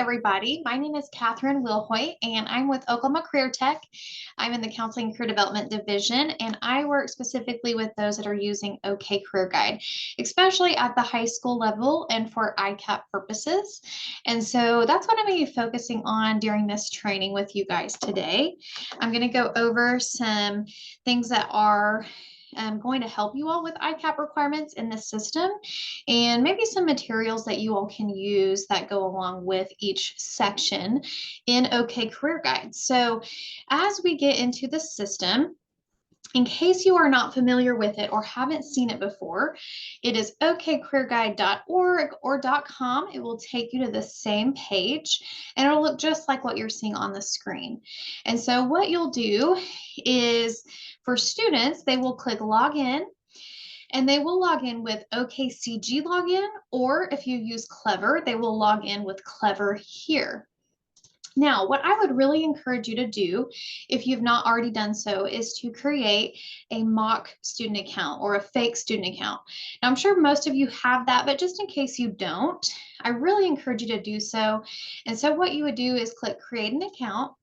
everybody. My name is Catherine Wilhoit, and I'm with Oklahoma Career Tech. I'm in the Counseling and Career Development Division, and I work specifically with those that are using OK Career Guide, especially at the high school level and for ICAP purposes. And so that's what I'm going to be focusing on during this training with you guys today. I'm going to go over some things that are going to help you all with ICAP requirements in this system, and maybe some materials that you all can use that go along with each section in OK Career Guide. So as we get into the system, in case you are not familiar with it or haven't seen it before, it is okcareerguide.org or .com. It will take you to the same page, and it'll look just like what you're seeing on the screen. And so what you'll do is, for students, they will click login, and they will log in with OKCG login, or if you use Clever, they will log in with Clever here. Now, what I would really encourage you to do, if you've not already done so, is to create a mock student account or a fake student account. Now, I'm sure most of you have that, but just in case you don't, I really encourage you to do so. And so what you would do is click create an account,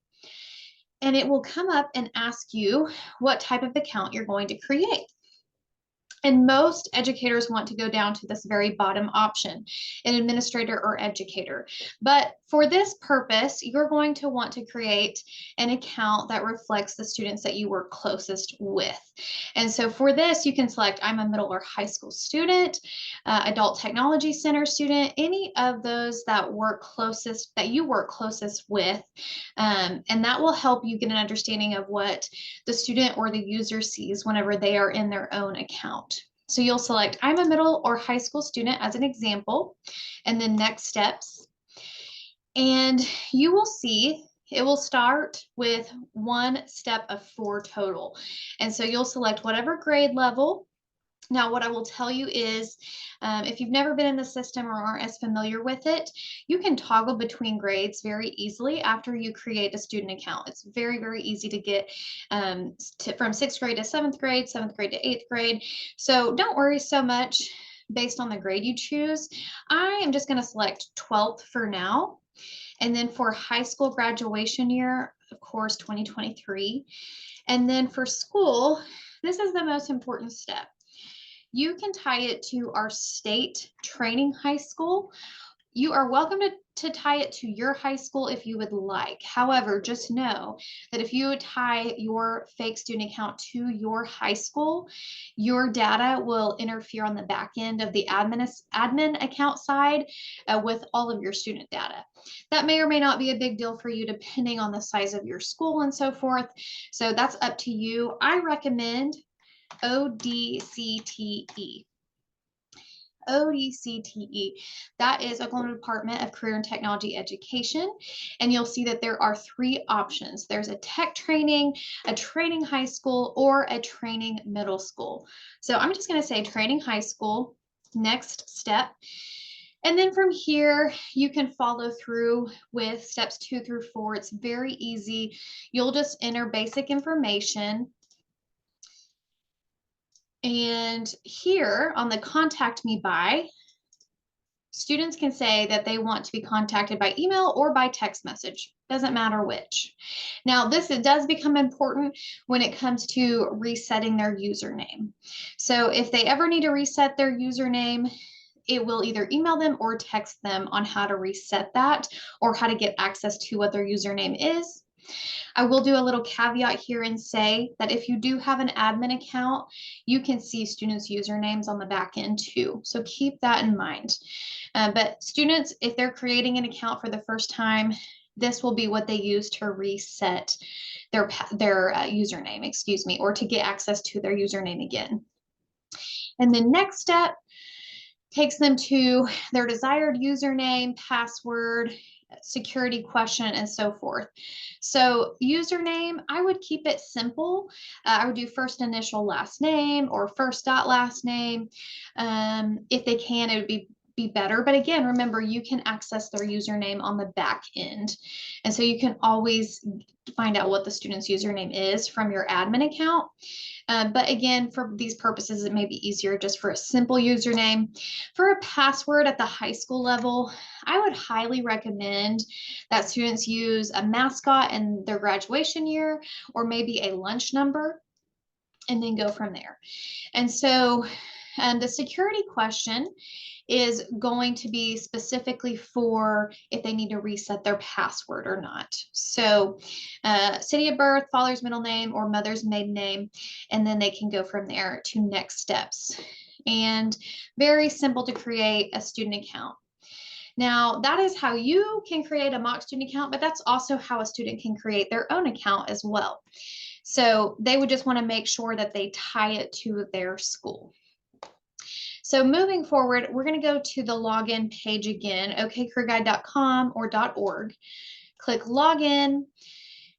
and it will come up and ask you what type of account you're going to create. And most educators want to go down to this very bottom option, an administrator or educator. But for this purpose, you're going to want to create an account that reflects the students that you work closest with. And so for this, you can select I'm a middle or high school student, adult technology center student, any of those that you work closest with. And that will help you get an understanding of what the student or the user sees whenever they are in their own account. So you'll select I'm a middle or high school student as an example, and then next steps. And you will see it will start with 1 step of 4 total. And so you'll select whatever grade level. Now, what I will tell you is, if you've never been in the system or aren't as familiar with it, you can toggle between grades very easily after you create a student account. It's very, very easy to get from 6th grade to 7th grade, 7th grade to 8th grade. So don't worry so much based on the grade you choose. I am just going to select 12th for now. And then for high school graduation year, of course, 2023. And then for school, this is the most important step. You can tie it to our state training high school. You are welcome to tie it to your high school if you would like. However, just know that if you tie your fake student account to your high school, your data will interfere on the back end of the admin account side with all of your student data. That may or may not be a big deal for you depending on the size of your school and so forth. So that's up to you. I recommend ODCTE. ODCTE. That is Oklahoma Department of Career and Technology Education. And you'll see that there are 3 options. There's a tech training, a training high school, or a training middle school. So I'm just going to say training high school, next step. And then from here, you can follow through with steps 2 through 4. It's very easy. You'll just enter basic information. And here on the contact me by, students can say that they want to be contacted by email or by text message. Doesn't matter which. Now, it does become important when it comes to resetting their username. So if they ever need to reset their username, it will either email them or text them on how to reset that or how to get access to what their username is. I will do a little caveat here and say that if you do have an admin account, you can see students' usernames on the back end too. So keep that in mind. But students, if they're creating an account for the first time, this will be what they use to reset their username, or to get access to their username again. And the next step takes them to their desired username, password, security question, and so forth. So username, I would keep it simple. I would do first initial last name or first dot last name. If they can, it would be be better. But again, remember, you can access their username on the back end. And so you can always find out what the student's username is from your admin account. But again, for these purposes, it may be easier just for a simple username. For a password at the high school level, I would highly recommend that students use a mascot in their graduation year, or maybe a lunch number, and then go from there. And so the security question is going to be specifically for if they need to reset their password or not. So city of birth, father's middle name, or mother's maiden name, and then they can go from there to next steps. And very simple to create a student account. Now, that is how you can create a mock student account, but that's also how a student can create their own account as well. So they would just want to make sure that they tie it to their school. So moving forward, we're going to go to the login page again, okcareerguide.com or .org. Click login,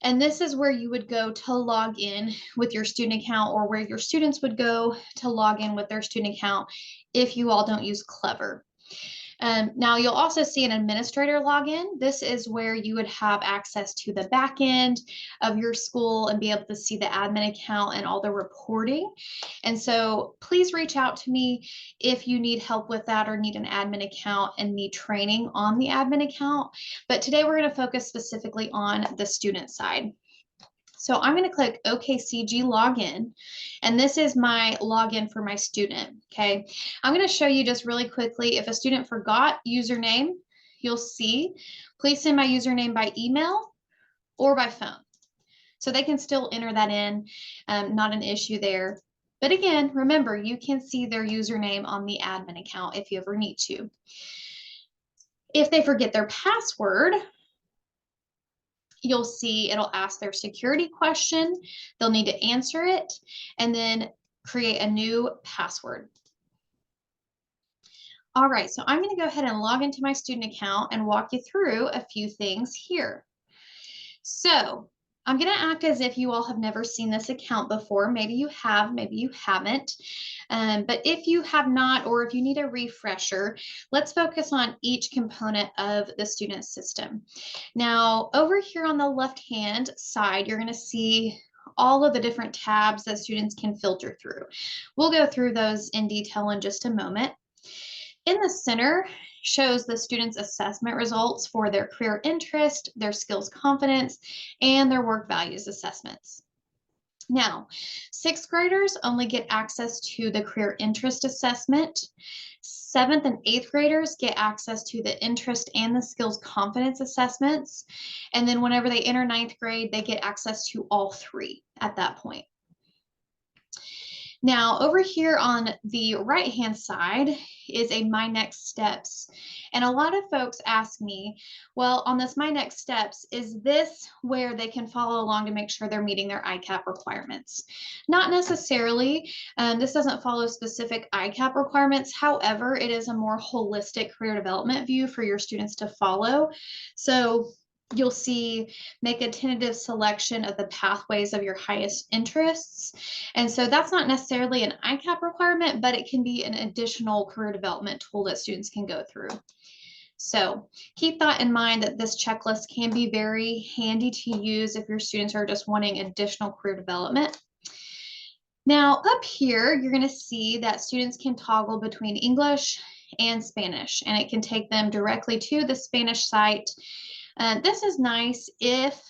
and this is where you would go to log in with your student account, or where your students would go to log in with their student account if you all don't use Clever. Now you'll also see an administrator login. This is where you would have access to the back end of your school and be able to see the admin account and all the reporting. And so please reach out to me if you need help with that or need an admin account and need training on the admin account. But today we're going to focus specifically on the student side. So I'm going to click OKCG login, and this is my login for my student. Okay, I'm going to show you just really quickly, if a student forgot username, you'll see, please send my username by email or by phone. So they can still enter that in, not an issue there. But again, remember, you can see their username on the admin account if you ever need to. If they forget their password, you'll see it'll ask their security question. They'll need to answer it and then create a new password. All right, so I'm going to go ahead and log into my student account and walk you through a few things here. So I'm going to act as if you all have never seen this account before. Maybe you have, maybe you haven't. But if you have not, or if you need a refresher, let's focus on each component of the student system. Now, over here on the left-hand side, you're going to see all of the different tabs that students can filter through. We'll go through those in detail in just a moment. In the center shows the students' assessment results for their career interest, their skills confidence, and their work values assessments. Now, sixth graders only get access to the career interest assessment. Seventh and eighth graders get access to the interest and the skills confidence assessments. And then whenever they enter ninth grade, they get access to all three at that point. Now, over here on the right-hand side is a My Next Steps. And a lot of folks ask me, well, on this My Next Steps, is this where they can follow along to make sure they're meeting their ICAP requirements? Not necessarily. This doesn't follow specific ICAP requirements. However, it is a more holistic career development view for your students to follow. So you'll see, make a tentative selection of the pathways of your highest interests. And so that's not necessarily an ICAP requirement, but it can be an additional career development tool that students can go through. So keep that in mind, that this checklist can be very handy to use if your students are just wanting additional career development. Now up here, you're going to see that students can toggle between English and Spanish, and it can take them directly to the Spanish site. This is nice if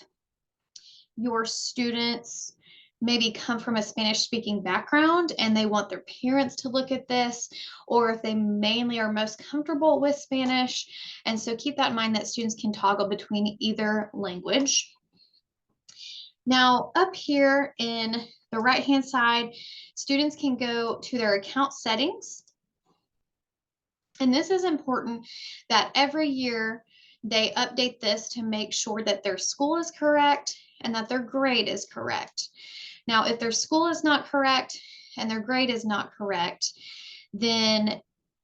your students maybe come from a Spanish speaking background and they want their parents to look at this, or if they mainly are most comfortable with Spanish. And so keep that in mind, that students can toggle between either language. Now up here in the right-hand side, students can go to their account settings. And this is important, that every year they update this to make sure that their school is correct and that their grade is correct. Now, if their school is not correct and their grade is not correct, then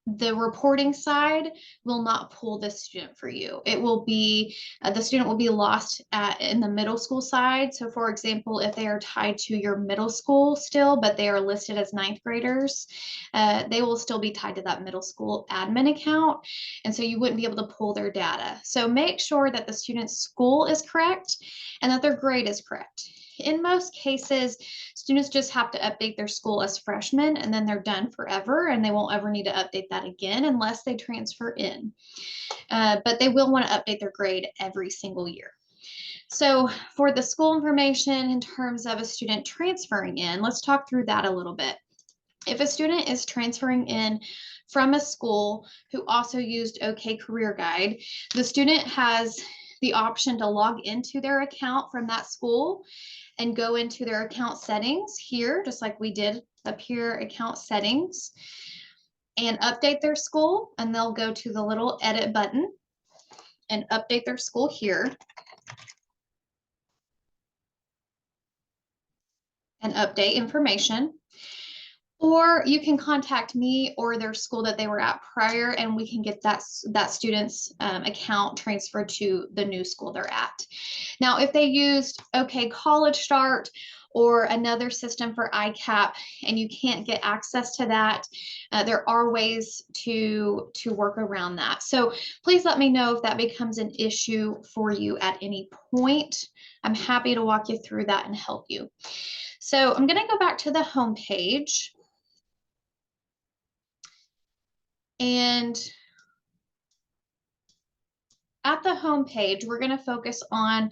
the reporting side will not pull the student for you. It will be, the student will be lost in the middle school side. So for example, if they are tied to your middle school still, but they are listed as ninth graders, they will still be tied to that middle school admin account. And so you wouldn't be able to pull their data. So make sure that the student's school is correct and that their grade is correct. In most cases, students just have to update their school as freshmen and then they're done forever and they won't ever need to update that again unless they transfer in. But they will want to update their grade every single year. So for the school information in terms of a student transferring in, let's talk through that a little bit. If a student is transferring in from a school who also used OK Career Guide, the student has the option to log into their account from that school and go into their account settings here, just like we did up here, account settings, and update their school. And they'll go to the little edit button and update their school here and update information. Or you can contact me or their school that they were at prior, and we can get that student's account transferred to the new school they're at. Now, if they used OK College Start or another system for ICAP and you can't get access to that, there are ways to work around that. So please let me know if that becomes an issue for you at any point. I'm happy to walk you through that and help you. So I'm going to go back to the home page. And at the home page, we're going to focus on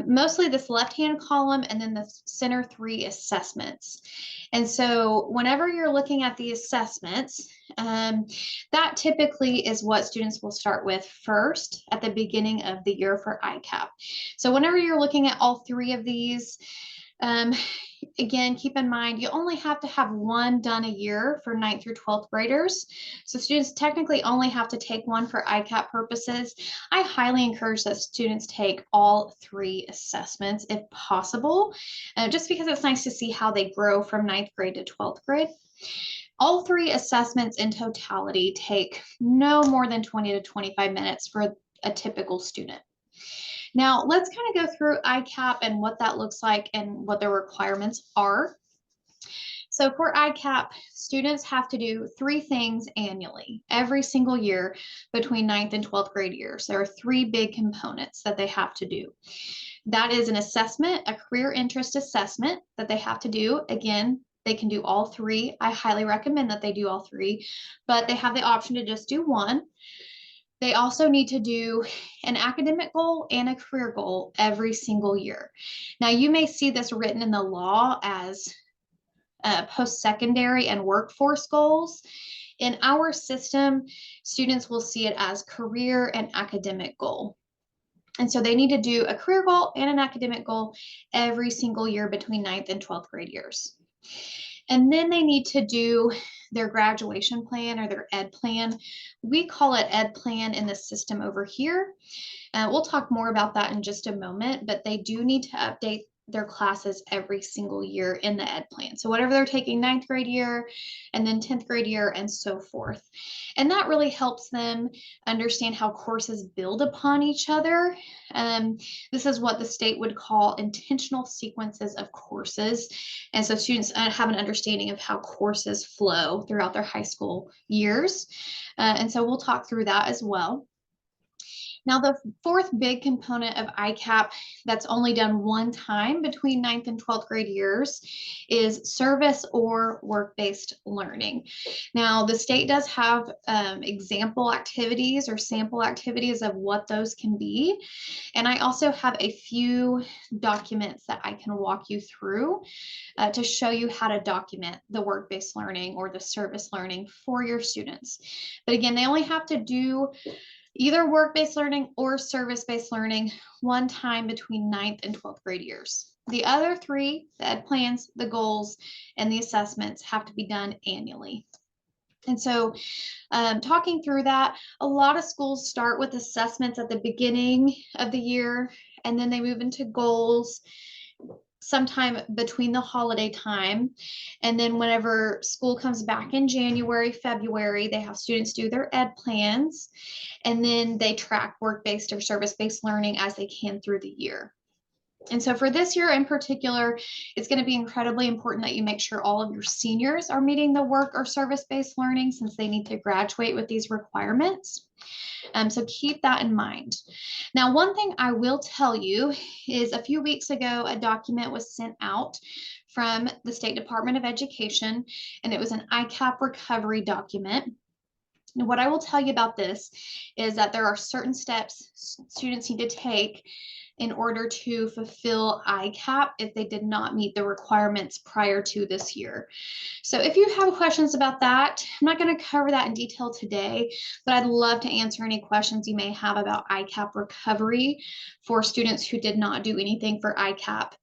mostly this left-hand column and then the center 3 assessments. And so whenever you're looking at the assessments, that typically is what students will start with first at the beginning of the year for ICAP. So whenever you're looking at all 3 of these, again, keep in mind, you only have to have one done a year for 9th through 12th graders. So students technically only have to take one for ICAP purposes. I highly encourage that students take all 3 assessments if possible, just because it's nice to see how they grow from 9th grade to 12th grade. All 3 assessments in totality take no more than 20 to 25 minutes for a typical student. Now, let's kind of go through ICAP and what that looks like and what their requirements are. So for ICAP, students have to do 3 things annually, every single year between 9th and 12th grade years. There are 3 big components that they have to do. That is an assessment, a career interest assessment that they have to do. Again, they can do all 3. I highly recommend that they do all 3, but they have the option to just do one. They also need to do an academic goal and a career goal every single year. Now, you may see this written in the law as post-secondary and workforce goals. In our system, students will see it as career and academic goal. And so they need to do a career goal and an academic goal every single year between 9th and 12th grade years. And then they need to do their graduation plan or their ed plan. We call it ed plan in the system over here. We'll talk more about that in just a moment, but they do need to update their classes every single year in the ed plan. So whatever they're taking 9th grade year and then 10th grade year and so forth. And that really helps them understand how courses build upon each other. This is what the state would call intentional sequences of courses. And so students have an understanding of how courses flow throughout their high school years. And so we'll talk through that as well. Now, the 4th big component of ICAP that's only done one time between 9th and 12th grade years is service or work-based learning. Now, the state does have example activities or sample activities of what those can be. And I also have a few documents that I can walk you through to show you how to document the work-based learning or the service learning for your students. But again, they only have to do either work-based learning or service-based learning one time between 9th and 12th grade years. The other 3, the ed plans, the goals, and the assessments have to be done annually. And so talking through that, a lot of schools start with assessments at the beginning of the year, and then they move into goals, sometime between the holiday time. And then whenever school comes back in January, February, they have students do their ed plans, and then they track work-based or service-based learning as they can through the year. And so for this year in particular, it's going to be incredibly important that you make sure all of your seniors are meeting the work or service-based learning, since they need to graduate with these requirements. So keep that in mind. Now, one thing I will tell you is a few weeks ago, a document was sent out from the State Department of Education, and it was an ICAP recovery document. And what I will tell you about this is that there are certain steps students need to take in order to fulfill ICAP if they did not meet the requirements prior to this year. So if you have questions about that, I'm not going to cover that in detail today, but I'd love to answer any questions you may have about ICAP recovery for students who did not do anything for ICAP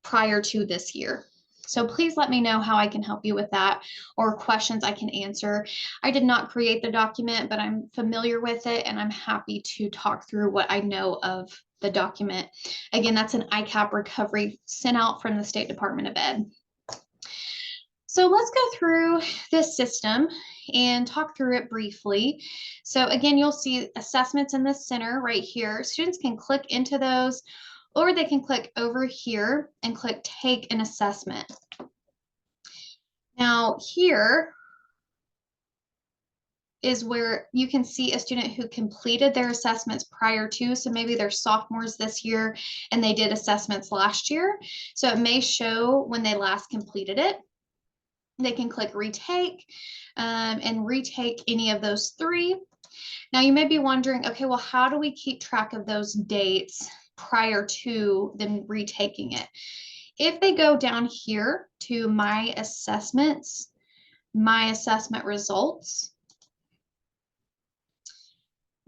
prior to this year. So please let me know how I can help you with that, or questions I can answer. I did not create the document, but I'm familiar with it, and I'm happy to talk through what I know of the document. Again, that's an ICAP recovery sent out from the State Department of Ed. So let's go through this system and talk through it briefly. So again, you'll see assessments in the center right here. Students can click into those, or they can click over here and click Take an Assessment. Now here is where you can see a student who completed their assessments prior to. So maybe they're sophomores this year and they did assessments last year. So it may show when they last completed it. They can click Retake and retake any of those three. Now you may be wondering, okay, well, how do we keep track of those dates prior to them retaking it? If they go down here to My Assessments, My Assessment Results,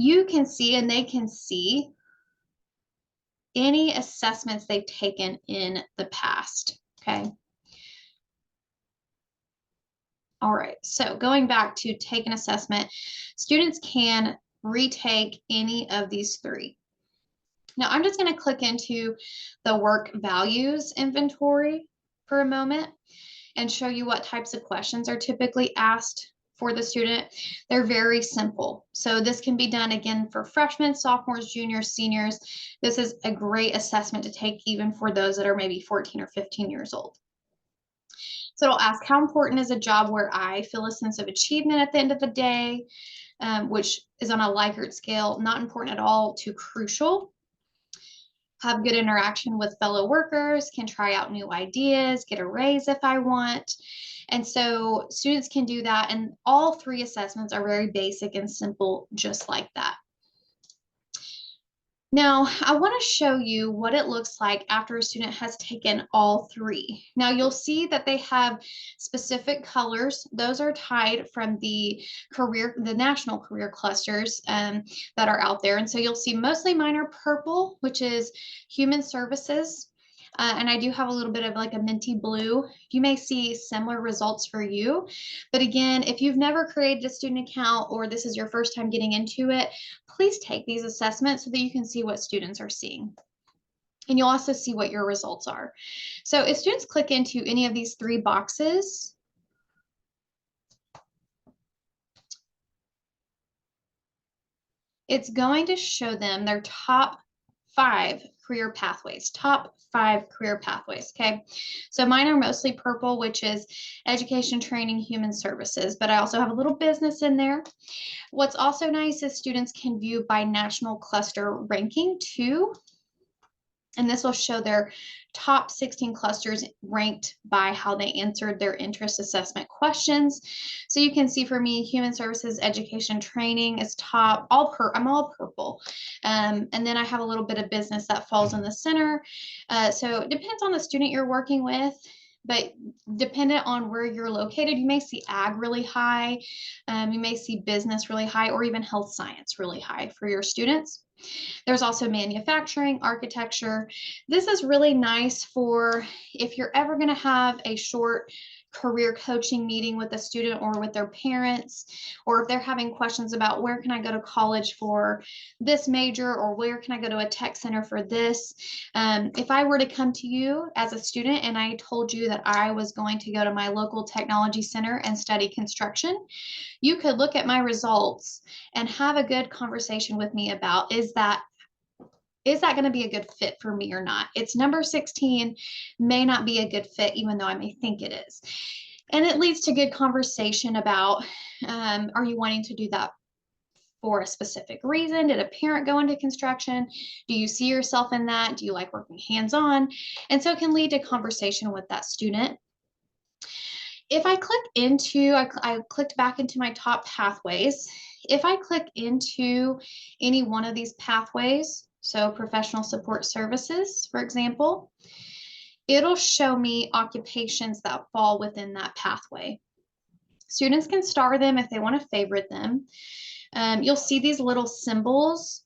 you can see, and they can see, any assessments they've taken in the past, okay? All right, so going back to take an assessment, students can retake any of these three. Now I'm just going to click into the work values inventory for a moment and show you what types of questions are typically asked for the student. They're very simple. So this can be done again for freshmen, sophomores, juniors, seniors. This is a great assessment to take even for those that are maybe 14 or 15 years old. So it'll ask, how important is a job where I feel a sense of achievement at the end of the day, which is on a Likert scale, not important at all to crucial. Have good interaction with fellow workers, can try out new ideas, get a raise if I want. And so students can do that. And all three assessments are very basic and simple, just like that. Now, I want to show you what it looks like after a student has taken all three. Now, you'll see that they have specific colors. Those are tied from the national career clusters that are out there. And so you'll see mostly mine are purple, which is human services. And I do have a little bit of like a minty blue. You may see similar results for you. But again, if you've never created a student account or this is your first time getting into it, please take these assessments so that you can see what students are seeing. And you'll also see what your results are. So if students click into any of these three boxes, it's going to show them their top 5 career pathways, okay? So mine are mostly purple, which is education, training, human services, but I also have a little business in there. What's also nice is students can view by national cluster ranking too. And this will show their top 16 clusters ranked by how they answered their interest assessment questions. So you can see for me, human services, education, training is top. I'm all purple. And then I have a little bit of business that falls in the center. So it depends on the student you're working with. But dependent on where you're located, you may see ag really high, you may see business really high, or even health science really high for your students. There's also manufacturing, architecture. This is really nice for if you're ever going to have a short career coaching meeting with a student or with their parents, or if they're having questions about where can I go to college for this major, or where can I go to a tech center for this. If I were to come to you as a student and I told you that I was going to go to my local technology center and study construction, you could look at my results and have a good conversation with me about, is that going to be a good fit for me or not? It's number 16 may not be a good fit, even though I may think it is. And it leads to good conversation about, are you wanting to do that for a specific reason? Did a parent go into construction? Do you see yourself in that? Do you like working hands-on? And so it can lead to conversation with that student. If I click into, I clicked back into my top pathways. If I click into any one of these pathways, so professional support services, for example, it'll show me occupations that fall within that pathway. Students can star them if they want to favorite them. You'll see these little symbols,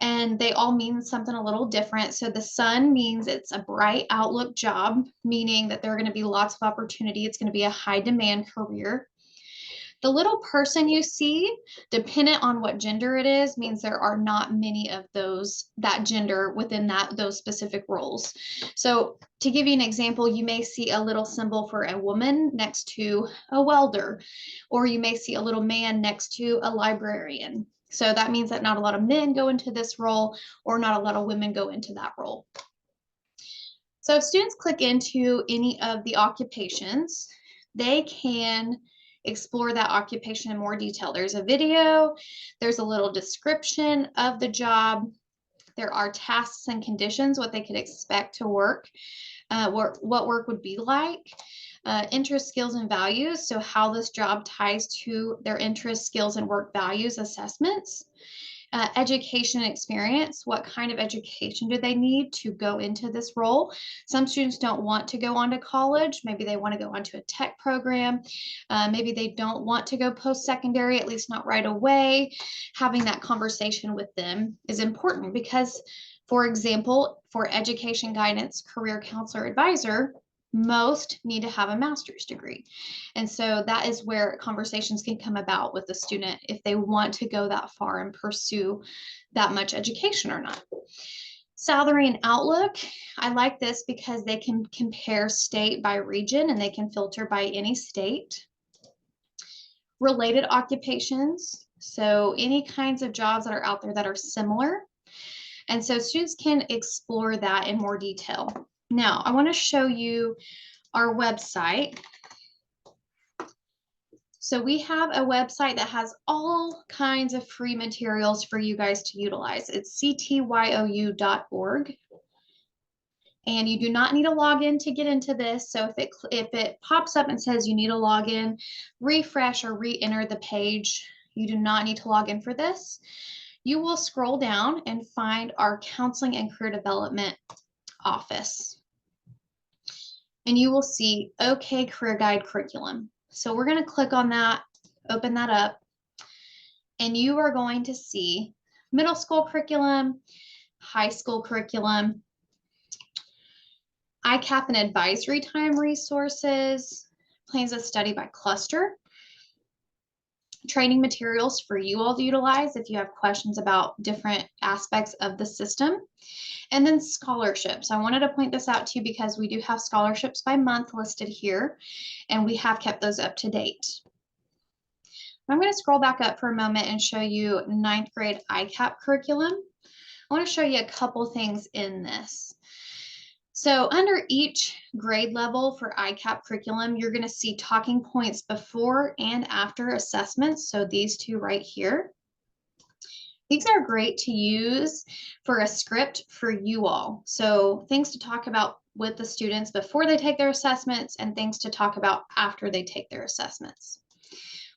and they all mean something a little different. So the sun means it's a bright outlook job, meaning that there are going to be lots of opportunity. It's going to be a high demand career. The little person you see, dependent on what gender it is, means there are not many of that gender within those specific roles. So to give you an example, you may see a little symbol for a woman next to a welder, or you may see a little man next to a librarian. So that means that not a lot of men go into this role, or not a lot of women go into that role. So if students click into any of the occupations, they can explore that occupation in more detail. There's a video, there's a little description of the job. There are tasks and conditions, what they could expect to work, what work would be like, interest, skills, and values. So how this job ties to their interest, skills, and work values assessments. Education and experience, what kind of education do they need to go into this role? Some students don't want to go on to college. Maybe they want to go onto a tech program. Maybe they don't want to go post-secondary, at least not right away. Having that conversation with them is important because, for example, for education guidance, career counselor, advisor, most need to have a master's degree. And so that is where conversations can come about with the student if they want to go that far and pursue that much education or not. Salary and outlook, I like this because they can compare state by region and they can filter by any state. Related occupations, so any kinds of jobs that are out there that are similar. And so students can explore that in more detail. Now, I want to show you our website. So we have a website that has all kinds of free materials for you guys to utilize. It's ctyoU.org. And you do not need a login to get into this. So if it pops up and says you need a login, refresh or re-enter the page. You do not need to log in for this. You will scroll down and find our counseling and career development office. And you will see OK Career Guide curriculum. So we're going to click on that, open that up, and you are going to see middle school curriculum, high school curriculum, ICAP and advisory time resources, plans of study by cluster, training materials for you all to utilize if you have questions about different aspects of the system. And then scholarships. I wanted to point this out to you because we do have scholarships by month listed here, and we have kept those up to date. I'm going to scroll back up for a moment and show you 9th grade ICAP curriculum. I want to show you a couple things in this. So under each grade level for ICAP curriculum, you're going to see talking points before and after assessments. So these two right here. These are great to use for a script for you all. So things to talk about with the students before they take their assessments and things to talk about after they take their assessments.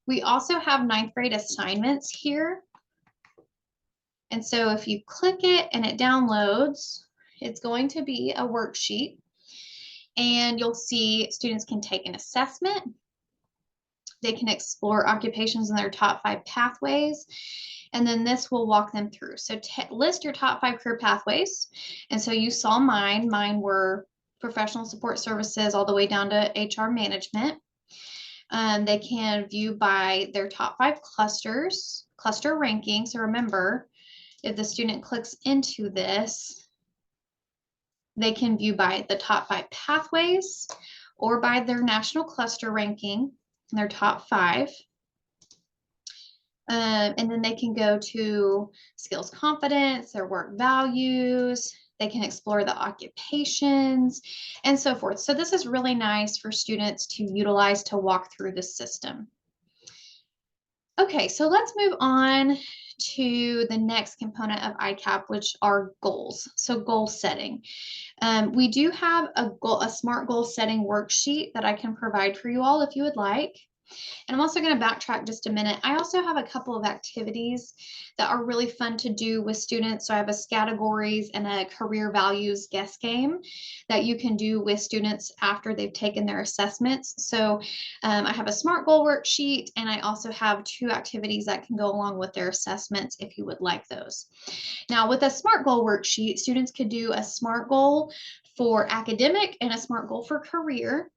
We also have 9th grade assignments here. And so if you click it and it downloads, it's going to be a worksheet. And you'll see students can take an assessment. They can explore occupations in their top 5 pathways. And then this will walk them through. So list your top 5 career pathways. And so you saw mine. Mine were professional support services, all the way down to HR management. They can view by their top 5 cluster ranking. So remember, if the student clicks into this, they can view by the top 5 pathways or by their national cluster ranking, their top 5. And then they can go to skills confidence, their work values. They can explore the occupations and so forth. So this is really nice for students to utilize to walk through the system. Okay, so let's move on to the next component of ICAP, which are goals. So goal setting. We do have a SMART goal setting worksheet that I can provide for you all if you would like. And I'm also going to backtrack just a minute. I also have a couple of activities that are really fun to do with students. So I have a categories and a career values guess game that you can do with students after they've taken their assessments. So I have a SMART goal worksheet, and I also have 2 activities that can go along with their assessments if you would like those. Now, with a SMART goal worksheet, students could do a SMART goal for academic and a SMART goal for career.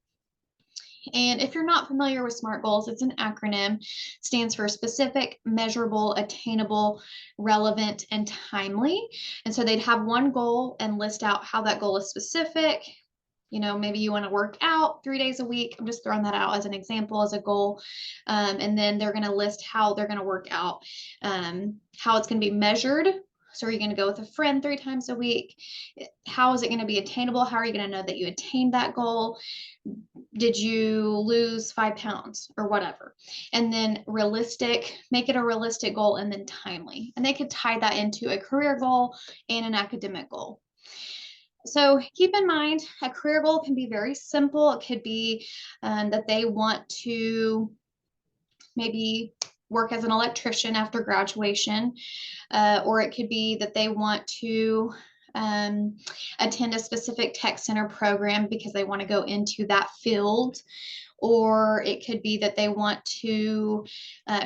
And if you're not familiar with SMART goals, it's an acronym, stands for specific, measurable, attainable, relevant, and timely. And so they'd have one goal and list out how that goal is specific. You know, maybe you want to work out 3 days a week. I'm just throwing that out as an example, as a goal. And then they're going to list how they're going to work out, how it's going to be measured. So are you going to go with a friend 3 times a week? How is it going to be attainable? How are you going to know that you attained that goal? Did you lose 5 pounds or whatever? And then realistic, make it a realistic goal, and then timely. And they could tie that into a career goal and an academic goal. So keep in mind, a career goal can be very simple. It could be that they want to maybe work as an electrician after graduation, or it could be that they want to attend a specific tech center program because they want to go into that field. Or it could be that they want to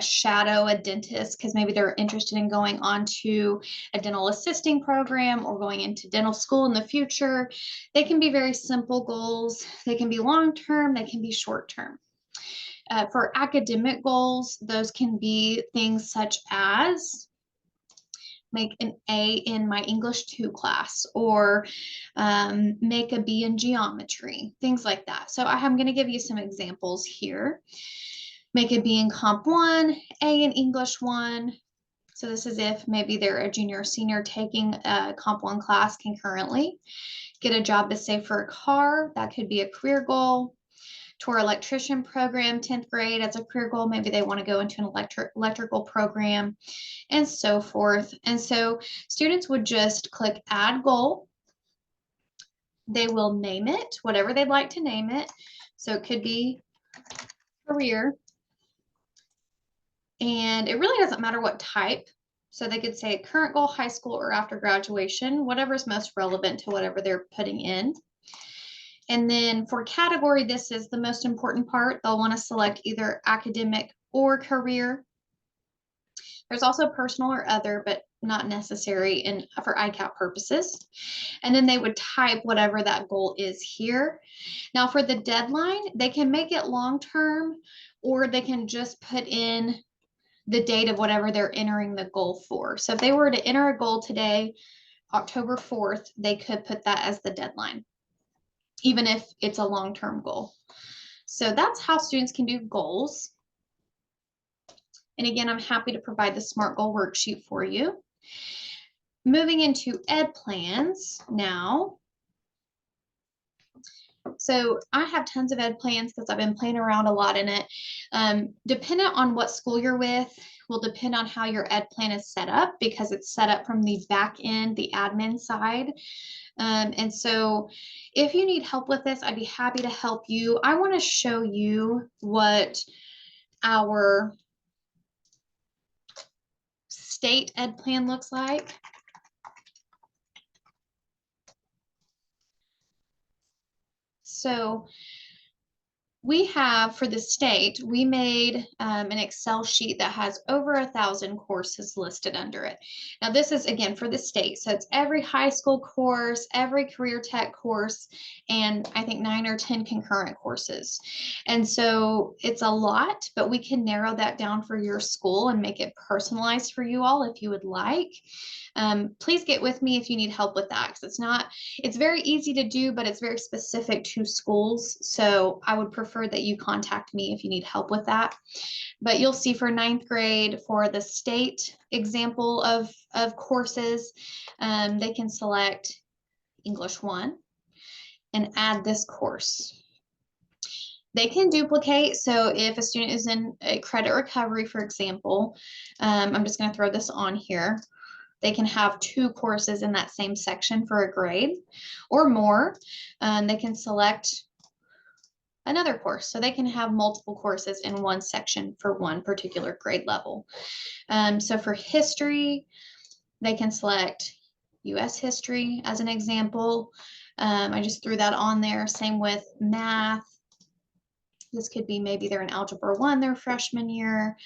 shadow a dentist because maybe they're interested in going on to a dental assisting program or going into dental school in the future. They can be very simple goals. They can be long-term, they can be short-term. For academic goals, those can be things such as make an A in my English 2 class, or make a B in geometry, things like that. So I'm going to give you some examples here. Make a B in Comp 1, A in English 1. So this is if maybe they're a junior or senior taking a Comp 1 class concurrently. Get a job to save for a car. That could be a career goal. Tour electrician program, 10th grade as a career goal. Maybe they want to go into an electrical program, and so forth. And so students would just click add goal. They will name it, whatever they'd like to name it. So it could be career. And it really doesn't matter what type. So they could say current goal, high school, or after graduation, whatever is most relevant to whatever they're putting in. And then for category, this is the most important part. They'll want to select either academic or career. There's also personal or other, but not necessary for ICAP purposes. And then they would type whatever that goal is here. Now for the deadline, they can make it long-term, or they can just put in the date of whatever they're entering the goal for. So if they were to enter a goal today, October 4th, they could put that as the deadline, even if it's a long-term goal. So that's how students can do goals. And again, I'm happy to provide the SMART goal worksheet for you. Moving into ed plans now. So I have tons of ed plans because I've been playing around a lot in it. Dependent on what school you're with will depend on how your ed plan is set up, because it's set up from the back end, the admin side. And so if you need help with this, I'd be happy to help you. I want to show you what our state ed plan looks like. So We have, for the state, we made an Excel sheet that has over 1,000 courses listed under it. Now, this is again for the state. So it's every high school course, every career tech course, and I think 9 or 10 concurrent courses. And so it's a lot, but we can narrow that down for your school and make it personalized for you all if you would like. Please get with me if you need help with that, because it's very easy to do, but it's very specific to schools. So I would prefer that you contact me if you need help with that. But you'll see for 9th grade, for the state example of courses, they can select English 1 and add this course. They can duplicate. So if a student is in a credit recovery, for example, I'm just going to throw this on here. They can have 2 courses in that same section for a grade or more. They can select another course. So they can have multiple courses in one section for one particular grade level. So for history, they can select US history as an example. I just threw that on there. Same with math. This could be maybe they're in Algebra 1 their freshman year,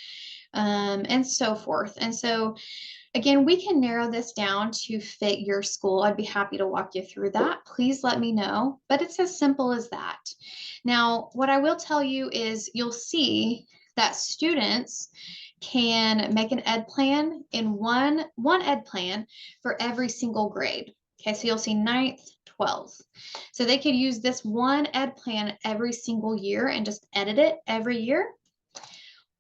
and so forth. And so again, we can narrow this down to fit your school. I'd be happy to walk you through that. Please let me know, but it's as simple as that. Now, what I will tell you is you'll see that students can make an ed plan in one ed plan for every single grade. Okay, so you'll see 9th, 12th. So they could use this one ed plan every single year and just edit it every year.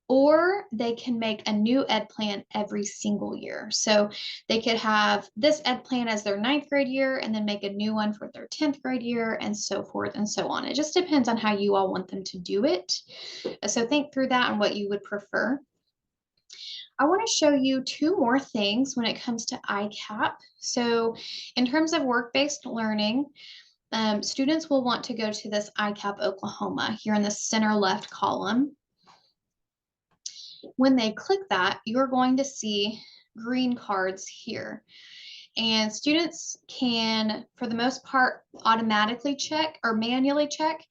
Or they can make a new ed plan every single year. So they could have this ed plan as their 9th grade year and then make a new one for their 10th grade year and so forth and so on. It just depends on how you all want them to do it. So think through that and what you would prefer. I want to show you 2 more things when it comes to ICAP. So in terms of work-based learning, students will want to go to this ICAP Oklahoma here in the center left column. When they click that, you're going to see green cards here. And students can, for the most part, automatically check or manually check,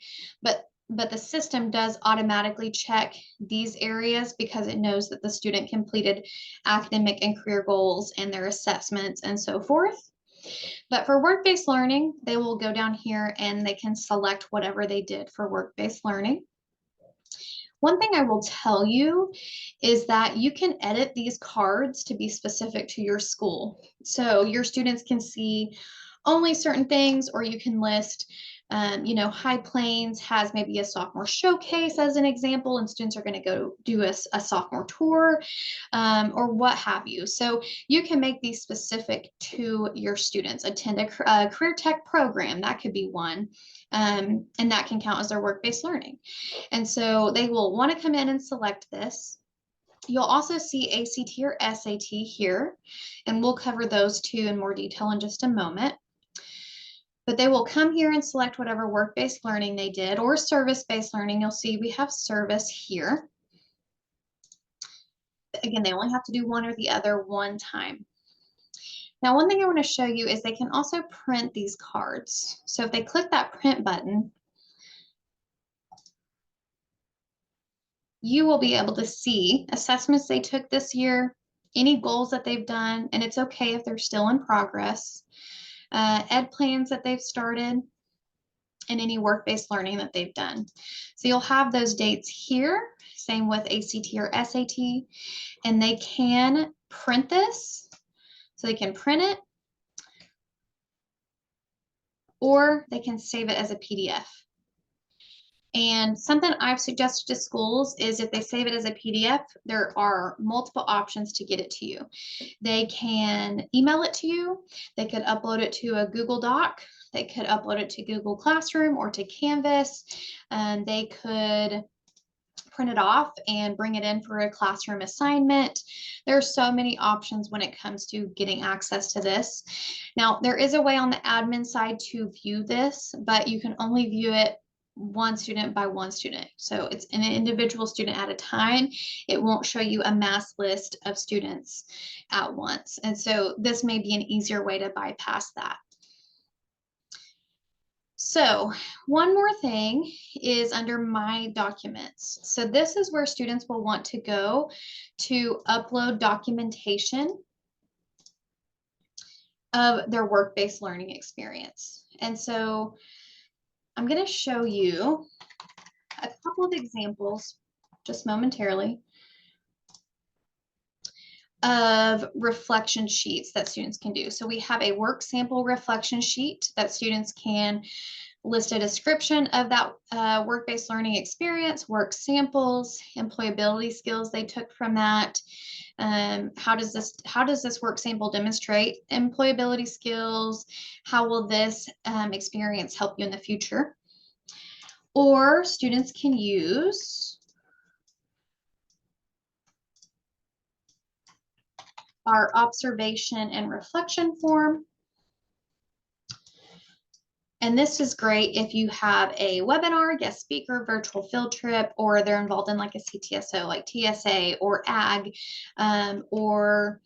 but the system does automatically check these areas because it knows that the student completed academic and career goals and their assessments and so forth. But for work-based learning, they will go down here and they can select whatever they did for work-based learning. One thing I will tell you is that you can edit these cards to be specific to your school. So your students can see only certain things, or you can list, High Plains has maybe a sophomore showcase as an example, and students are going to go do a sophomore tour, or what have you. So you can make these specific to your students. Attend a career tech program, that could be one, and that can count as their work-based learning. And so they will want to come in and select this. You'll also see ACT or SAT here, and we'll cover those 2 in more detail in just a moment. But they will come here and select whatever work-based learning they did, or service-based learning. You'll see we have service here. Again, they only have to do one or the other one time. Now, one thing I want to show you is they can also print these cards. So if they click that print button, you will be able to see assessments they took this year, any goals that they've done, and it's okay if they're still in progress, ed plans that they've started, and any work-based learning that they've done. So you'll have those dates here, same with ACT or SAT, and they can print this. So they can print it, or they can save it as a PDF. And something I've suggested to schools is if they save it as a PDF, there are multiple options to get it to you. They can email it to you. They could upload it to a Google Doc. They could upload it to Google Classroom or to Canvas. They could print it off and bring it in for a classroom assignment. There are so many options when it comes to getting access to this. Now, there is a way on the admin side to view this, but you can only view it one student by one student. So it's an individual student at a time. It won't show you a mass list of students at once. And so this may be an easier way to bypass that. So one more thing is under my documents. So this is where students will want to go to upload documentation of their work-based learning experience. And so I'm going to show you a couple of examples just momentarily of reflection sheets that students can do. So we have a work sample reflection sheet that students can list a description of that work-based learning experience, work samples, employability skills they took from that. How does this work sample demonstrate employability skills? How will this experience help you in the future? Or students can use our observation and reflection form. And this is great if you have a webinar, guest speaker, virtual field trip, or they're involved in like a CTSO, like TSA or AG, or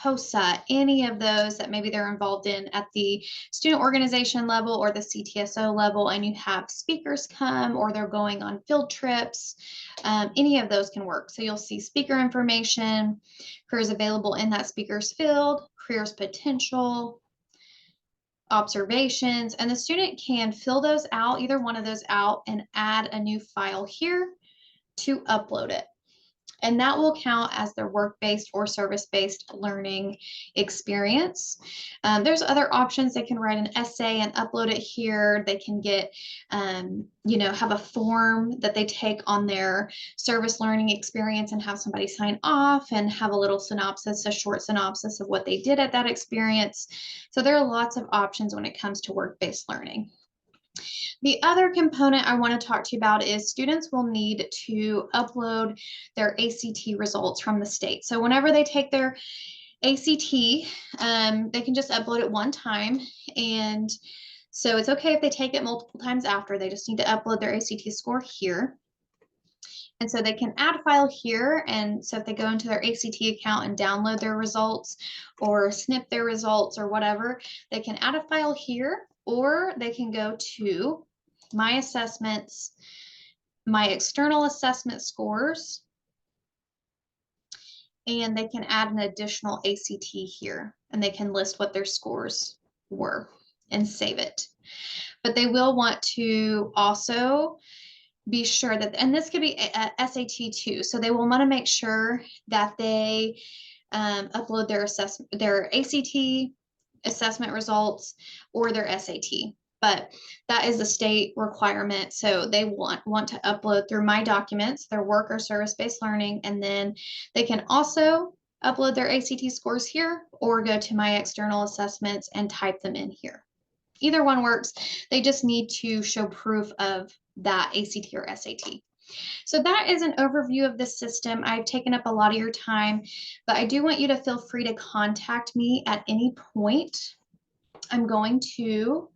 HOSA, any of those that maybe they're involved in at the student organization level or the CTSO level, and you have speakers come or they're going on field trips, any of those can work. So you'll see speaker information, careers available in that speaker's field, careers potential, observations, and the student can fill those out, either one of those out, and add a new file here to upload it. And that will count as their work-based or service-based learning experience. There's other options. They can write an essay and upload it here. They can get, have a form that they take on their service learning experience and have somebody sign off and have a little synopsis, a short synopsis of what they did at that experience. So there are lots of options when it comes to work-based learning. The other component I want to talk to you about is students will need to upload their ACT results from the state. So whenever they take their ACT, they can just upload it one time. And so it's okay if they take it multiple times after. They just need to upload their ACT score here. And so they can add a file here. And so if they go into their ACT account and download their results or snip their results or whatever, they can add a file here, or they can go to my assessments, my external assessment scores, and they can add an additional ACT here, and they can list what their scores were and save it. But they will want to also be sure that, and this could be a SAT too, so they will want to make sure that they upload their ACT assessment results or their SAT. But that is a state requirement. So they want to upload through my documents, their work or service-based learning, and then they can also upload their ACT scores here or go to my external assessments and type them in here. Either one works. They just need to show proof of that ACT or SAT. So that is an overview of the system. I've taken up a lot of your time, but I do want you to feel free to contact me at any point. I'm going to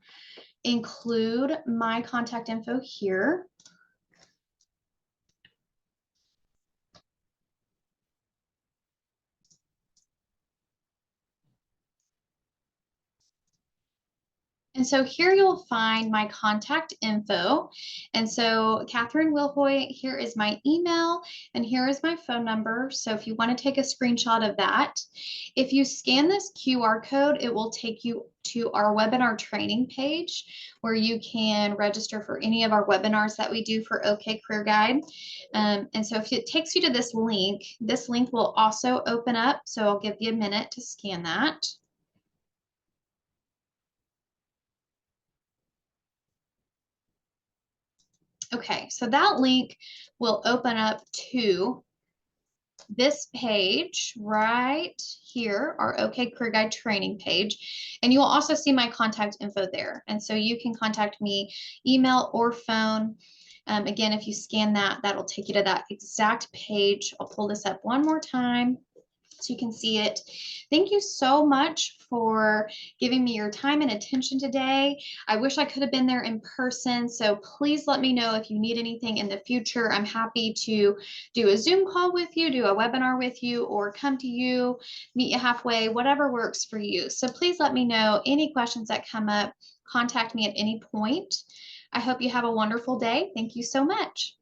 include my contact info here. And so here you'll find my contact info. And so Catherine Wilhoy, here is my email and here is my phone number. So if you want to take a screenshot of that, if you scan this QR code, it will take you to our webinar training page where you can register for any of our webinars that we do for OK Career Guide. And so if it takes you to this link will also open up. So I'll give you a minute to scan that. Okay, so that link will open up to this page right here, our OK Career Guide training page. And you will also see my contact info there. And so you can contact me email or phone. Again, if you scan that, that'll take you to that exact page. I'll pull this up one more time so you can see it. Thank you so much for giving me your time and attention today. I wish I could have been there in person, so please let me know if you need anything in the future. I'm happy to do a Zoom call with you, do a webinar with you, or come to you, meet you halfway, whatever works for you. So please let me know any questions that come up. Contact me at any point. I hope you have a wonderful day. Thank you so much.